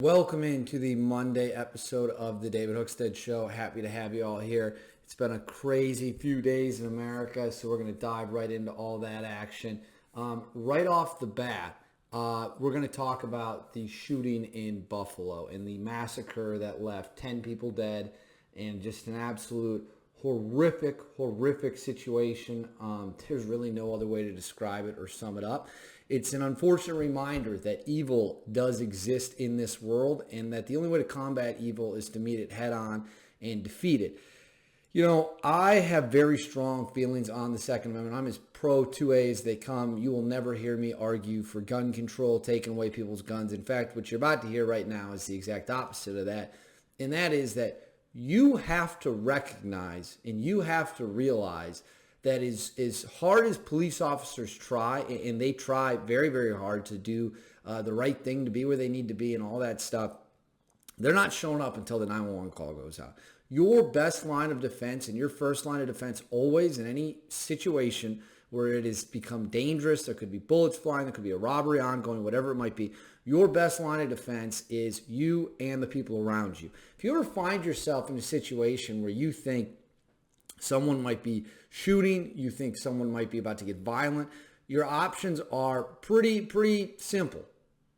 Welcome into the Monday episode of the David Hookstead Show. Happy to have you all here. It's been a crazy few days in America, so we're going to dive right into all that action. Right off the bat, we're going to talk about the shooting in Buffalo and the massacre that left 10 people dead and just an absolute horrific situation. There's really no other way to describe it or sum it up. It's an unfortunate reminder that evil does exist in this world and that the only way to combat evil is to meet it head on and defeat it. You know, I have very strong feelings on the Second Amendment. I'm as pro 2A as they come. You will never hear me argue for gun control, taking away people's guns. In fact, what you're about to hear right now is the exact opposite of that. And that is that you have to recognize and you have to realize that is as hard as police officers try, and they try very, very hard to do the right thing, to be where they need to be and all that stuff, they're not showing up until the 911 call goes out. Your best line of defense and your first line of defense always in any situation where it has become dangerous, there could be bullets flying, there could be a robbery ongoing, whatever it might be, your best line of defense is you and the people around you. If you ever find yourself in a situation where you think someone might be shooting, you think someone might be about to get violent, your options are pretty simple.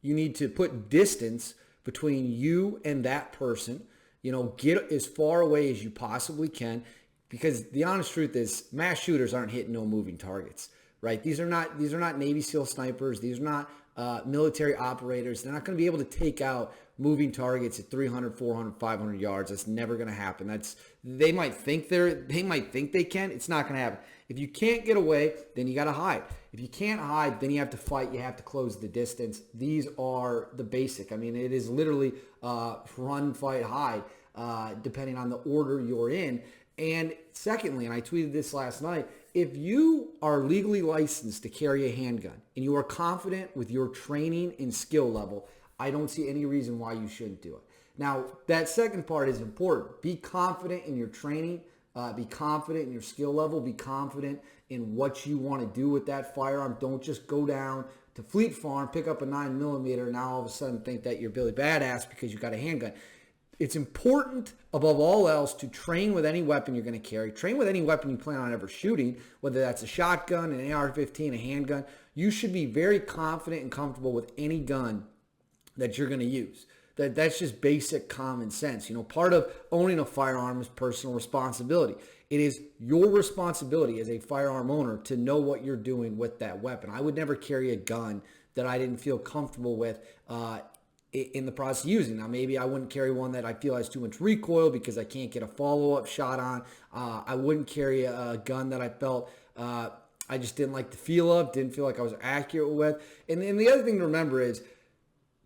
You need to put distance between you and that person. You know, get as far away as you possibly can, because the honest truth is mass shooters aren't hitting no moving targets, right? These are not Navy SEAL snipers. These are not military operators. They're not going to be able to take out moving targets at 300, 400, 500 yards. That's never going to happen. They might think they can. It's not going to happen. If you can't get away, then you got to hide. If you can't hide, then you have to fight. You have to close the distance. These are the basic. I mean, it is literally run, fight, hide, depending on the order you're in. And secondly, and I tweeted this last night, if you are legally licensed to carry a handgun and you are confident with your training and skill level, I don't see any reason why you shouldn't do it. Now, that second part is important. Be confident in your training. Be confident in your skill level. Be confident in what you want to do with that firearm. Don't just go down to Fleet Farm, pick up a 9mm, and now all of a sudden think that you're Billy Badass because you got a handgun. It's important, above all else, to train with any weapon you're going to carry. Train with any weapon you plan on ever shooting, whether that's a shotgun, an AR-15, a handgun. You should be very confident and comfortable with any gun that you're going to use. That's just basic common sense. You know, part of owning a firearm is personal responsibility. It is your responsibility as a firearm owner to know what you're doing with that weapon. I would never carry a gun that I didn't feel comfortable with in the process of using. Now, maybe I wouldn't carry one that I feel has too much recoil because I can't get a follow-up shot on. I wouldn't carry a gun that I felt I just didn't like the feel of, didn't feel like I was accurate with. And the other thing to remember is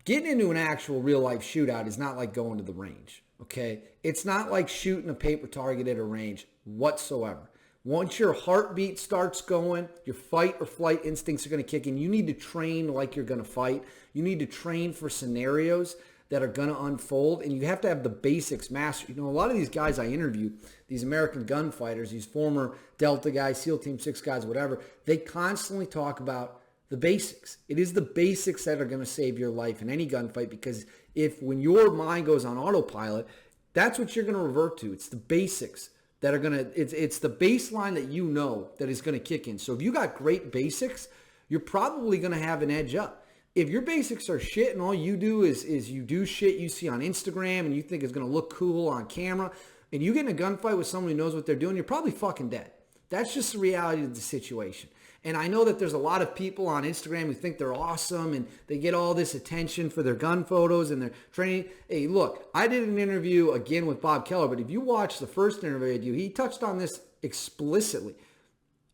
getting into an actual real-life shootout is not like going to the range, okay? It's not like shooting a paper target at a range whatsoever. Once your heartbeat starts going, your fight or flight instincts are going to kick in. You need to train like you're going to fight. You need to train for scenarios that are going to unfold, and you have to have the basics mastered. You know, a lot of these guys I interview, these American gunfighters, these former Delta guys, SEAL Team 6 guys, whatever, they constantly talk about the basics. It is the basics that are going to save your life in any gunfight, because when your mind goes on autopilot, that's what you're going to revert to. It's the basics that are going to, it's the baseline that you know that is going to kick in. So if you got great basics, you're probably going to have an edge up. If your basics are shit and all you do is you do shit you see on Instagram and you think is going to look cool on camera, and you get in a gunfight with someone who knows what they're doing, you're probably fucking dead. That's just the reality of the situation. And I know that there's a lot of people on Instagram who think they're awesome and they get all this attention for their gun photos and their training. Hey, look, I did an interview again with Bob Keller, but if you watch the first interview I did, he touched on this explicitly.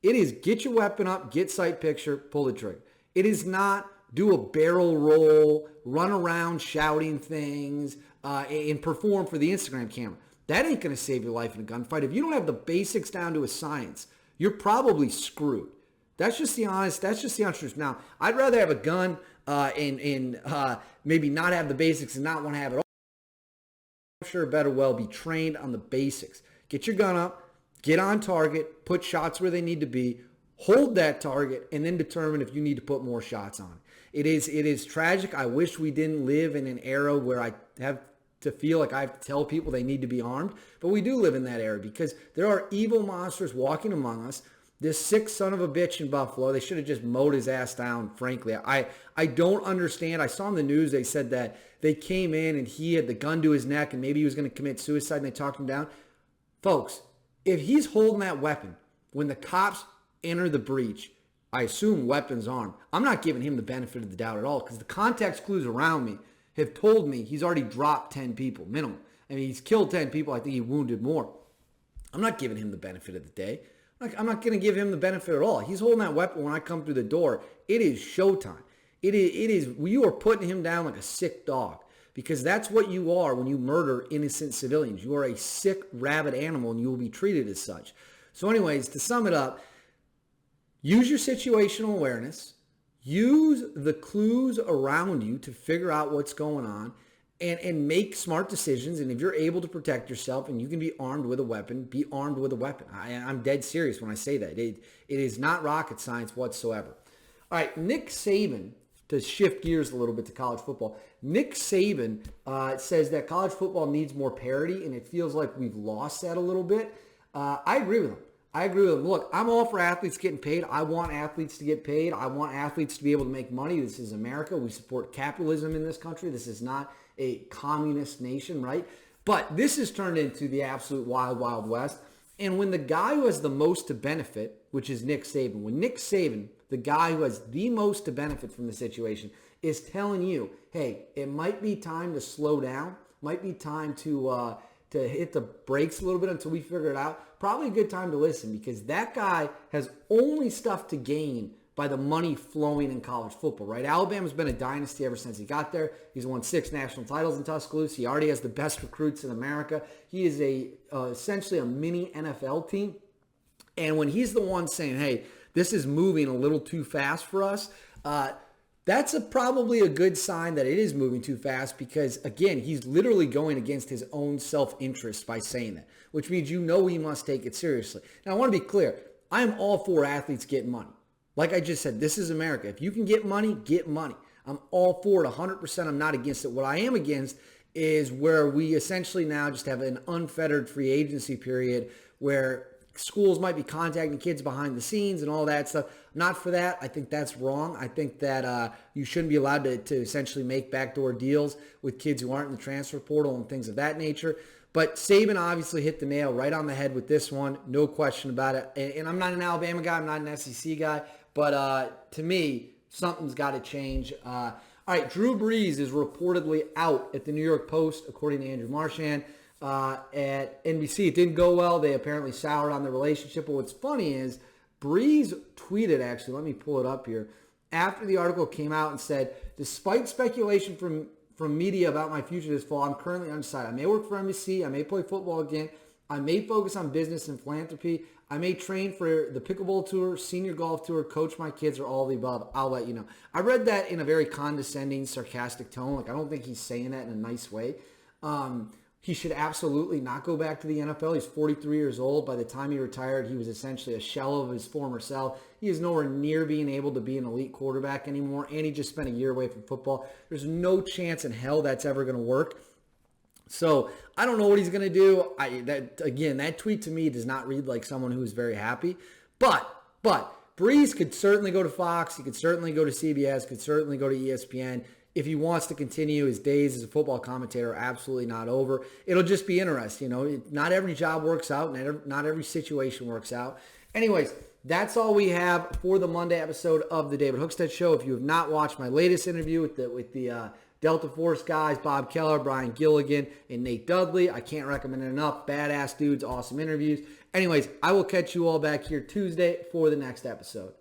It is get your weapon up, get sight picture, pull the trigger. It is not do a barrel roll, run around shouting things, and perform for the Instagram camera. That ain't going to save your life in a gunfight. If you don't have the basics down to a science, you're probably screwed. That's just the honest truth. Now, I'd rather have a gun and maybe not have the basics and not want to have it all. I'm sure better well be trained on the basics. Get your gun up, get on target, put shots where they need to be, hold that target, and then determine if you need to put more shots on it. It is tragic. I wish we didn't live in an era where I have to feel like I have to tell people they need to be armed. But we do live in that era because there are evil monsters walking among us. This sick son of a bitch in Buffalo, they should have just mowed his ass down, frankly. I don't understand. I saw in the news they said that they came in and he had the gun to his neck and maybe he was going to commit suicide and they talked him down. Folks, if he's holding that weapon when the cops enter the breach, I assume weapons armed, I'm not giving him the benefit of the doubt at all because the context clues around me have told me he's already dropped 10 people, minimum. I mean, he's killed 10 people. I think he wounded more. I'm not giving him the benefit of the day. I'm not going to give him the benefit at all. He's holding that weapon when I come through the door. It is showtime. It is. You are putting him down like a sick dog because that's what you are when you murder innocent civilians. You are a sick, rabid animal, and you will be treated as such. So anyways, to sum it up, use your situational awareness. Use the clues around you to figure out what's going on. And make smart decisions. And if you're able to protect yourself and you can be armed with a weapon, be armed with a weapon. I'm dead serious when I say that. It is not rocket science whatsoever. All right, Nick Saban, to shift gears a little bit to college football. Nick Saban says that college football needs more parity, and it feels like we've lost that a little bit. I agree with him. Look, I'm all for athletes getting paid. I want athletes to get paid. I want athletes to be able to make money. This is America. We support capitalism in this country. This is not a communist nation, right? But this has turned into the absolute wild, wild west. And when the guy who has the most to benefit, which is Nick Saban, when Nick Saban, the guy who has the most to benefit from the situation, is telling you, hey, it might be time to slow down, might be time to hit the brakes a little bit until we figure it out, probably a good time to listen because that guy has only stuff to gain by the money flowing in college football, right? Alabama's been a dynasty ever since he got there. He's won 6 national titles in Tuscaloosa. He already has the best recruits in America. He is essentially a mini NFL team. And when he's the one saying, hey, this is moving a little too fast for us, that's probably a good sign that it is moving too fast because, again, he's literally going against his own self-interest by saying that, which means you know he must take it seriously. Now, I want to be clear. I am all for athletes getting money. Like I just said, this is America. If you can get money, get money. I'm all for it 100%. I'm not against it. What I am against is where we essentially now just have an unfettered free agency period where schools might be contacting kids behind the scenes and all that stuff. Not for that. I think that's wrong. I think that you shouldn't be allowed to essentially make backdoor deals with kids who aren't in the transfer portal and things of that nature. But Saban obviously hit the nail right on the head with this one. No question about it. And I'm not an Alabama guy. I'm not an SEC guy. But to me, something's got to change. All right, Drew Brees is reportedly out at the New York Post, according to Andrew Marchand. At NBC, it didn't go well. They apparently soured on the relationship. But what's funny is Brees tweeted, actually, let me pull it up here, after the article came out and said, despite speculation from media about my future this fall, I'm currently undecided. I may work for NBC. I may play football again. I may focus on business and philanthropy. I may train for the pickleball tour, senior golf tour, coach my kids, or all of the above. I'll let you know. I read that in a very condescending, sarcastic tone. Like, I don't think he's saying that in a nice way. He should absolutely not go back to the NFL. He's 43 years old. By the time he retired, he was essentially a shell of his former self. He is nowhere near being able to be an elite quarterback anymore, and he just spent a year away from football. There's no chance in hell that's ever going to work. So I don't know what he's going to do. That tweet to me does not read like someone who's very happy. But Brees could certainly go to Fox. He could certainly go to CBS. Could certainly go to ESPN. If he wants to continue, his days as a football commentator are absolutely not over. It'll just be interesting. You know, not every job works out. Not every situation works out. Anyways, that's all we have for the Monday episode of the David Hookstead Show. If you have not watched my latest interview with the Delta Force guys, Bob Keller, Brian Gilligan, and Nate Dudley, I can't recommend it enough. Badass dudes, awesome interviews. Anyways, I will catch you all back here Tuesday for the next episode.